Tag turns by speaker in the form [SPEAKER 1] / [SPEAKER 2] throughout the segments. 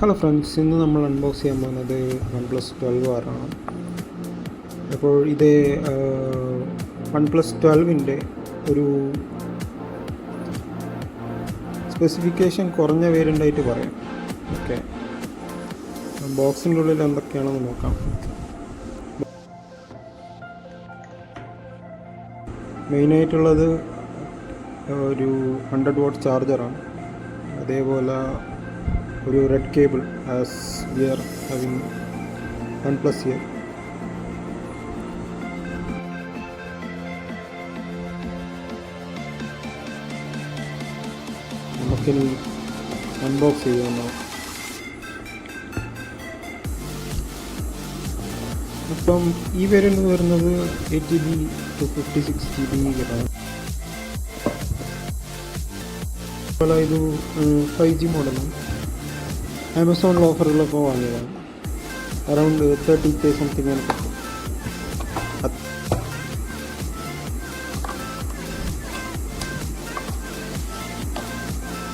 [SPEAKER 1] Hello friends, ഇന്ന് നമ്മൾ unbox ചെയ്യാൻ പോകുന്നത് OnePlus 12R ആണ്. അപ്പോൾ ഇത് OnePlus 12ൻ്റെ ഒരു സ്പെസിഫിക്കേഷൻ കുറഞ്ഞ വേരിയൻ്റായിട്ട് പറയാം. ഓക്കെ, ബോക്സിൻ്റെ ഉള്ളിൽ എന്തൊക്കെയാണെന്ന് നോക്കാം. മെയിനായിട്ടുള്ളത് ഒരു 100 വാട്ട് ചാർജറാണ്. അതേപോലെ ഒരു red cable as we are having OnePlus here. നമുക്കിനി അൺബോക്സ് ചെയ്യാമോ? അപ്പം ഈ വേരിയൻ്റ് വരുന്നത് 8GB to 56GB ആണ്. അതുപോലെ ഇത് 5G മോഡലാണ്. ആമസോണിൽ ഓഫറുകളൊക്കെ വാങ്ങിയതാണ്. അറൗണ്ട് 30K സംതിങ് ആണ് കിട്ടും.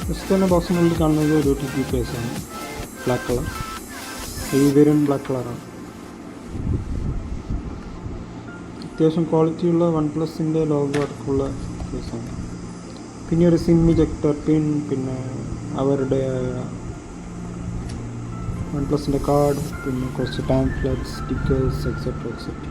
[SPEAKER 1] ഫസ്റ്റ് തന്നെ ബോക്സിനുള്ളിൽ കാണുന്നത് ഒരു TP കേസാണ്, ബ്ലാക്ക് കളർ. ഈ വേരിയൻ്റ് ബ്ലാക്ക് കളറാണ്. അത്യാവശ്യം ക്വാളിറ്റിയുള്ള OnePlusൻ്റെ ലോഗോ അടക്കമുള്ള കേസാണ്. പിന്നെ ഒരു സിം ഇജക്ടർ പിൻ, പിന്നെ അവരുടെ OnePlusൻ്റെ കാർഡ്, പിന്നെ കുറച്ച് പാംഫ്ലെറ്റ്സ്, സ്റ്റിക്കേഴ്സ് എക്സെട്ര എക്സെട്ര.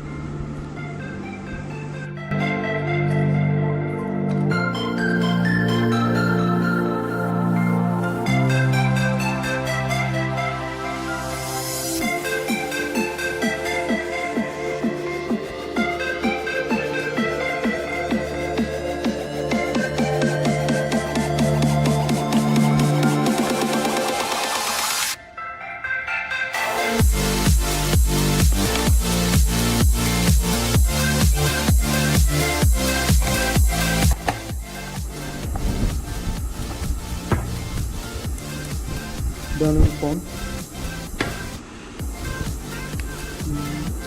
[SPEAKER 1] ഇതാണ് ഫോൺ.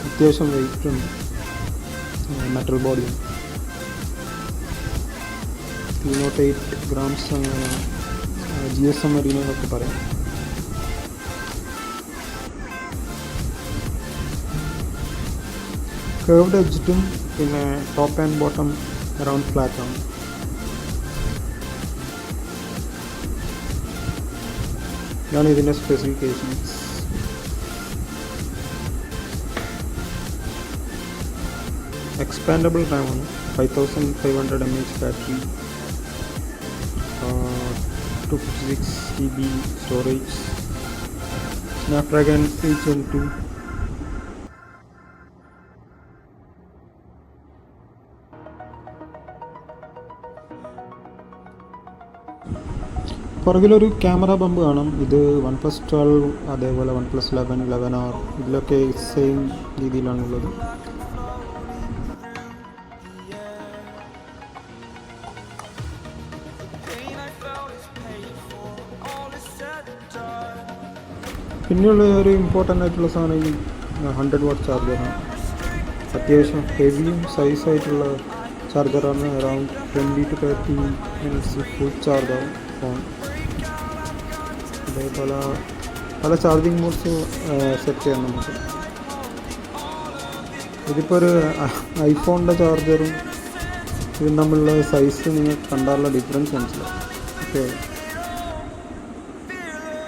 [SPEAKER 1] അത്യാവശ്യം വെയിറ്റ് ഉണ്ട്, മെറ്റൽ ബോഡി. 308 grams അങ്ങനെയാണ് GSM മരീനൊക്കെ പറയാം. കർവ്ഡ് എഡ്ജും പിന്നെ top and bottom around flat ആണ്. ഇതാണ് ഇതിൻ്റെ സ്പെസിഫിക്കേഷൻസ്. എക്സ്പാൻഡബിൾ റാമാണ്, 5500 mAh battery, 256GB storage, Snapdragon 8 Gen 2. പുറകിലൊരു ക്യാമറ ബമ്പ് കാണാം. ഇത് OnePlus 12, അതേപോലെ OnePlus 11, 11R ഇതിലൊക്കെ സെയിം രീതിയിലാണുള്ളത്. പിന്നെയുള്ള ഒരു ഇമ്പോർട്ടൻ്റ് ആയിട്ടുള്ള സാധനം ഈ 100 വാട്ട് ചാർജറാണ്. അത്യാവശ്യം ഹെവിയും സൈസായിട്ടുള്ള ചാർജറാണ്. Around 20 to 30 minutes full charge ആവും ഫോൺ. അതേപോലെ പല ചാർജിങ് മോഡ്സ് സെറ്റ് ചെയ്യാൻ നമുക്ക്. ഇതിപ്പോൾ ഒരു ഐഫോണിൻ്റെ ചാർജറും ഇതിന് തമ്മിലുള്ള സൈസ് നിങ്ങൾക്ക് കണ്ടാലുള്ള ഡിഫറൻസ് മനസ്സിലാവും. ഓക്കെ,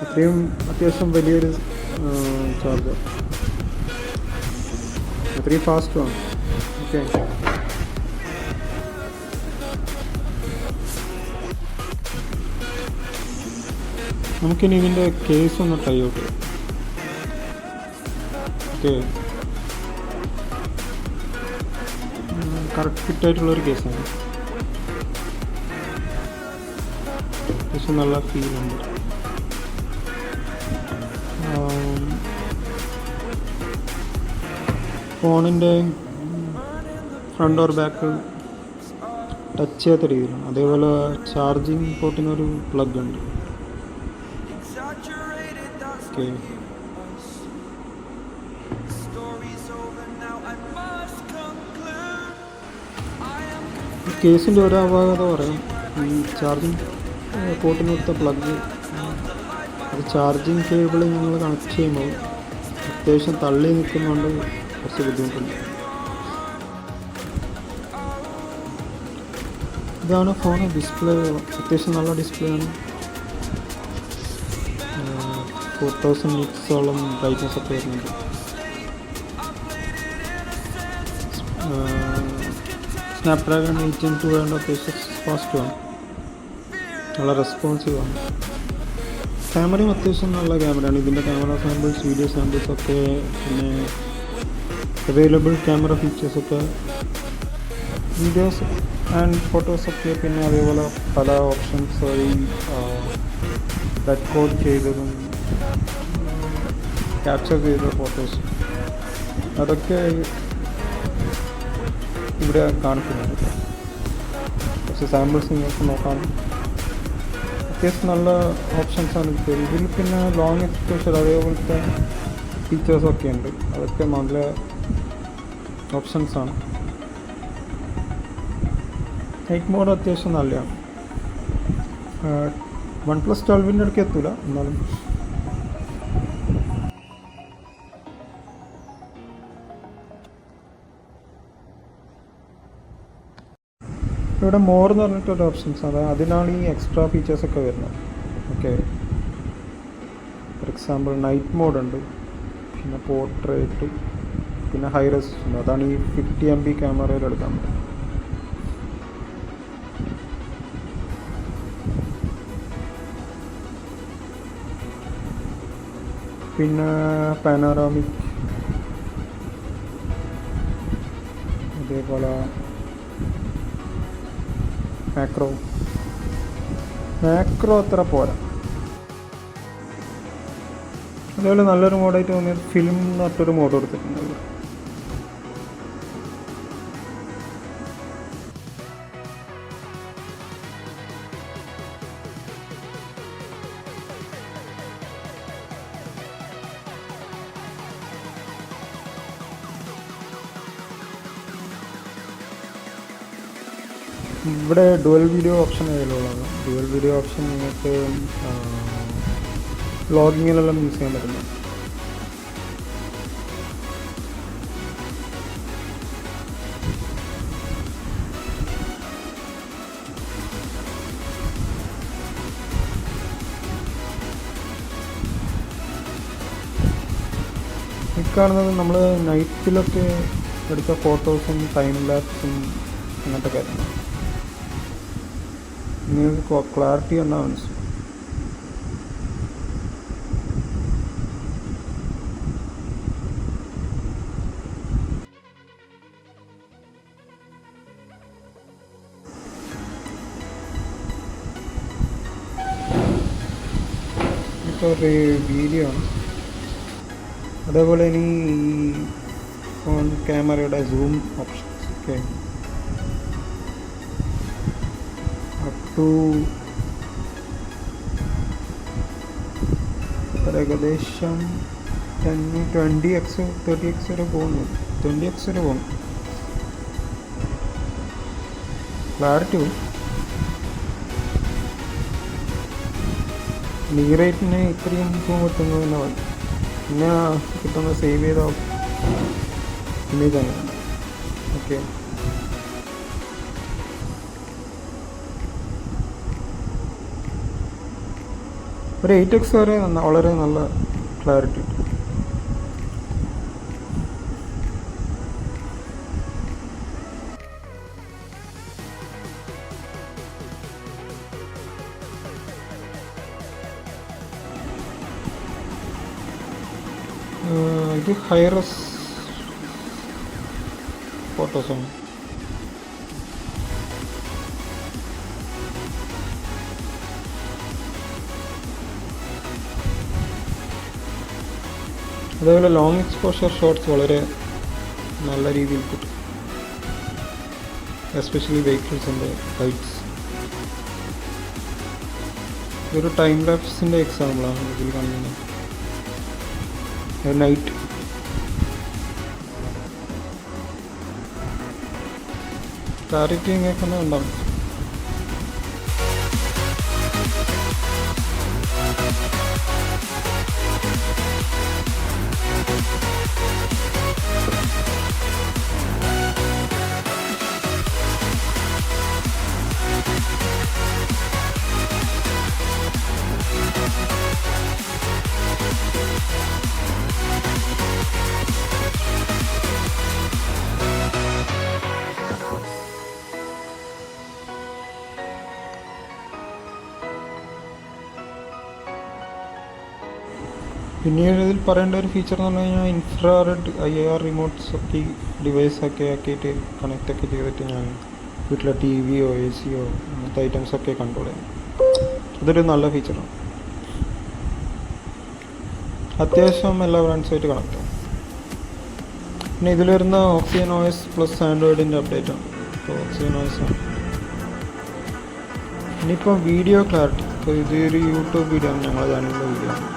[SPEAKER 1] അത്രയും അത്യാവശ്യം വലിയൊരു ചാർജർ, അത്രയും ഫാസ്റ്റുമാണ്. ഓക്കെ, നമുക്കിനി ഇതിൻ്റെ കേസ് ഒന്ന് ട്രൈ ഔട്ട് ചെയ്യാം. ഓക്കെ, കറക്റ്റ് ഫിറ്റായിട്ടുള്ളൊരു കേസാണ്. പക്ഷെ നല്ല ഫീലുണ്ട്. ഫോണിൻ്റെ ഫ്രണ്ട് ഓർ ബാക്ക് ടച്ച് ചെയ്യാത്ത രീതിയിലാണ്. അതേപോലെ ചാർജിങ് പോർട്ടിനൊരു പ്ലഗ് ഉണ്ട്. ഓക്കെ, കേസിൻ്റെ ഒരപാകത പറയാം. ഈ ചാർജിങ് പോർട്ടിന് കൊടുത്ത പ്ലഗ് ചാർജിങ് കേബിൾ ഞങ്ങൾ കണക്ട് ചെയ്യുമ്പോൾ അത്യാവശ്യം തള്ളി നിൽക്കുന്നതുകൊണ്ട് കുറച്ച് ബുദ്ധിമുട്ടുണ്ട്. ഇതാണ് ഫോൺ. ഡിസ്പ്ലേ അത്യാവശ്യം നല്ല ഡിസ്പ്ലേ ആണ്. 4000 നിറ്റ്സോളം ബ്രൈറ്റ്നസ് ഒക്കെ വരുന്നുണ്ട്. സ്നാപ്ഡ്രാഗൺ 802 അത്യാവശ്യം ഫാസ്റ്റുമാണ്, നല്ല റെസ്പോൺസീവാണ്. ക്യാമറയും അത്യാവശ്യം നല്ല ക്യാമറയാണ്. ഇതിൻ്റെ ക്യാമറ സാമ്പിൾസ്, വീഡിയോ സാമ്പിൾസ് ഒക്കെ, പിന്നെ അവൈലബിൾ ക്യാമറ ഫീച്ചേഴ്സൊക്കെ, വീഡിയോസ് ആൻഡ് ഫോട്ടോസൊക്കെ, പിന്നെ അതേപോലെ പല ഓപ്ഷൻസ് വഴി റെക്കോർഡ് ചെയ്തതും ക്യാപ്ചർ ചെയ്ത ഫോട്ടോസ് അതൊക്കെ ഇവിടെ കാണിക്കുന്നുണ്ട്. കുറച്ച് സാമ്പിൾസ് നിങ്ങൾക്ക് നോക്കാം. അത്യാവശ്യം നല്ല ഓപ്ഷൻസാണ് കിട്ടിയത് ഇതിൽ. പിന്നെ ലോങ് എക്സ്പോഷർ അതേപോലത്തെ ഫീച്ചേഴ്സൊക്കെ ഉണ്ട്. അതൊക്കെ നല്ല ഓപ്ഷൻസാണ്. നൈറ്റ് മോഡ് അത്യാവശ്യം നല്ലതാണ്. OnePlus 12 അടുത്ത് എത്തൂല, എന്നാലും ഇവിടെ മോർ എന്ന് പറഞ്ഞിട്ടൊരു ഓപ്ഷൻസ് ആണ്. അതിനാണ് ഈ എക്സ്ട്രാ ഫീച്ചേഴ്സൊക്കെ വരുന്നത്. ഓക്കെ, ഫോർ എക്സാമ്പിൾ നൈറ്റ് മോഡുണ്ട്, പിന്നെ പോർട്രേറ്റ്, പിന്നെ ഹൈ റെസൊല്യൂഷൻ. അതാണ് ഈ 50 MB ക്യാമറയിൽ എടുക്കാൻ പറ്റും. പിന്നെ പാനോറാമിക്, അതേപോലെ മാക്രോ അത്ര പോരാ. അതേപോലെ നല്ലൊരു മോഡായിട്ട് തോന്നിയത് ഫിലിം എന്ന് പറഞ്ഞിട്ടൊരു മോഡ് കൊടുത്തിട്ടുണ്ട്. ഇവിടെ ഡുവൽ വീഡിയോ ഓപ്ഷൻ അവൈലബിളാണ്. ഡുവൽ വീഡിയോ ഓപ്ഷൻ നിങ്ങൾക്ക് വ്ളോഗിങ്ങിലെല്ലാം യൂസ് ചെയ്യാൻ പറ്റുന്നു. ഈ കാണുന്നത് നമ്മൾ നൈറ്റിലൊക്കെ എടുത്ത ഫോട്ടോസും ടൈം ലാപ്സും അങ്ങനത്തെ കാര്യങ്ങൾ. നിങ്ങൾക്ക് ക്ലാരിറ്റി എന്നാണ് മനസ്സിലാവും. ഇപ്പോൾ ഒരു വീഡിയോ ആണ്. അതേപോലെ ഇനി ഈ ഫോൺ ക്യാമറയുടെ സൂം ഓപ്ഷൻസ് ഒക്കെ ടു ഏകദേശം 20x 30x വരെ പോകുന്നു. 20x വരെ പോകും. ക്ലാരിറ്റി ഈ റേറ്റിന് ഇത്രയും പോകാൻ പറ്റുന്നത് തന്നെ മതി. പിന്നെ കിട്ടുന്ന സേവ് ചെയ്ത ഇമേജ് ആണ്. ഓക്കെ, ഒരു 8x വരെ വളരെ നല്ല ക്ലാരിറ്റി. ഇത് ഹൈറസ് ഫോട്ടോസാണ്. അതേപോലെ ലോങ് എക്സ്പോഷർ ഷോട്ട്സ് വളരെ നല്ല രീതിയിൽ കിട്ടും, എസ്പെഷ്യലി വെഹിക്കിൾസിൻ്റെ ഹൈറ്റ്സ്. ഇതൊരു ടൈം ലാപ്സിൻ്റെ എക്സാമ്പിളാണ് ഇതിൽ കാണുന്നത്. നൈറ്റ് ക്ലാരിറ്റി ഇങ്ങനെ ഉണ്ടാവും. പിന്നീട് ഇതിൽ പറയേണ്ട ഒരു ഫീച്ചർ എന്ന് പറഞ്ഞു കഴിഞ്ഞാൽ ഇൻഫ്രാറെഡ് IR റിമോട്ട്സ് ഒക്കെ ഈ ഡിവൈസൊക്കെ ആക്കിയിട്ട് കണക്റ്റൊക്കെ ചെയ്തിട്ട് ഞാൻ വീട്ടിലെ TV യോ AC യോ അങ്ങനത്തെ ഐറ്റംസൊക്കെ കൺട്രോൾ ചെയ്യും. അതൊരു നല്ല ഫീച്ചറാണ്. അത്യാവശ്യം എല്ലാ ബ്രാൻഡ്സുമായിട്ട് കണക്ട് ആവും. പിന്നെ ഇതിൽ വരുന്ന OxygenOS പ്ലസ് ആൻഡ്രോയിഡിൻ്റെ അപ്ഡേറ്റാണ്. ഇപ്പോൾ OxygenOS ആണ്. ഇനിയിപ്പോൾ വീഡിയോ ക്ലാരിറ്റി, ഇപ്പോൾ ഇതൊരു യൂട്യൂബ് വീഡിയോ ആണ്, ഞങ്ങളുടെ ചാനലിൻ്റെ വീഡിയോ ആണ്.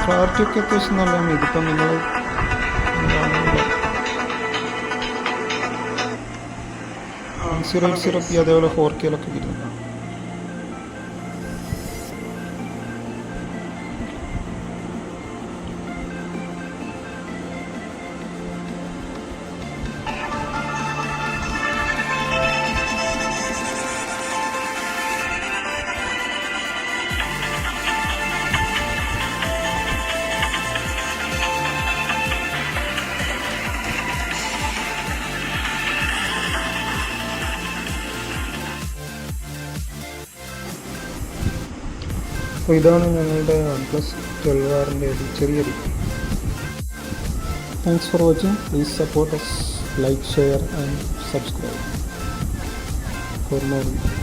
[SPEAKER 1] ക്ലാരിറ്റി ഒക്കെ അത്യാവശ്യം നല്ലതാണ്. ഇതിപ്പം നിങ്ങൾ P അതേപോലെ 4K കിട്ടും. അപ്പോൾ ഇതാണ് ഞങ്ങളുടെ OnePlus 12R-ൻ്റെ ഒരു ചെറിയ review. Thanks for watching. Please support us, like, share and subscribe for more videos.